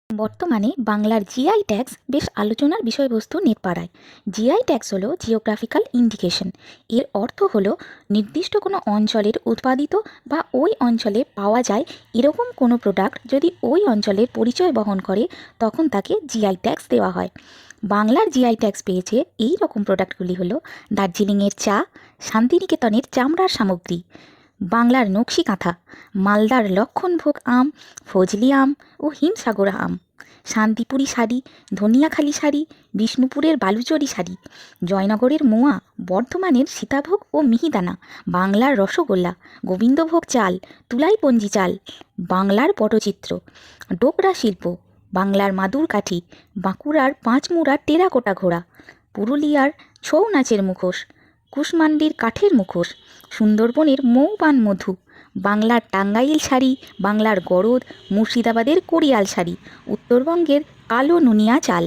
বর্তমানে বাংলার GI tax বেশ আলোচনার বিষয়বস্তু নেটপাড়ায়। জিআই ট্যাক্স হলো জিওগ্রাফিক্যাল ইন্ডিকেশন। এর অর্থ হলো নির্দিষ্ট কোনো অঞ্চলের উৎপাদিত বা ওই অঞ্চলে পাওয়া যায় এরকম কোনো প্রোডাক্ট যদি ওই অঞ্চলের পরিচয় বহন করে তখন তাকে জিআই ট্যাক্স দেওয়া হয়। বাংলার জিআই ট্যাক্স পেয়েছে এই রকম প্রোডাক্টগুলি হলো দার্জিলিংয়ের চা, শান্তিনিকেতনের চামড়ার সামগ্রী, বাংলার নকশি কাঁথা, মালদার লক্ষণভোগ আম, ফজলি আম ও হিমসাগর আম, শান্তিপুরি শাড়ি, ধনিয়াখালি শাড়ি, বিষ্ণুপুরের বালুচরী শাড়ি, জয়নগরের মোয়া, বর্ধমানের সীতাভোগ ও মিহিদানা, বাংলার রসগোল্লা, গোবিন্দভোগ চাল, তুলাইপঞ্জি চাল, বাংলার পটচিত্র, ডোকরা শিল্প, বাংলার মাদুর কাঠি, বাঁকুড়ার পাঁচমুড়ার টেরাকোটা ঘোড়া, পুরুলিয়ার ছৌ নাচের মুখোশ, কুশমান্ডির কাঠের মুখোশ, সুন্দরবনের মৌপান মধু, বাংলার টাঙ্গাইল শাড়ি, বাংলার গরদ, মুর্শিদাবাদের কোরিয়াল শাড়ি, উত্তরবঙ্গের কালো নুনিয়া চাল।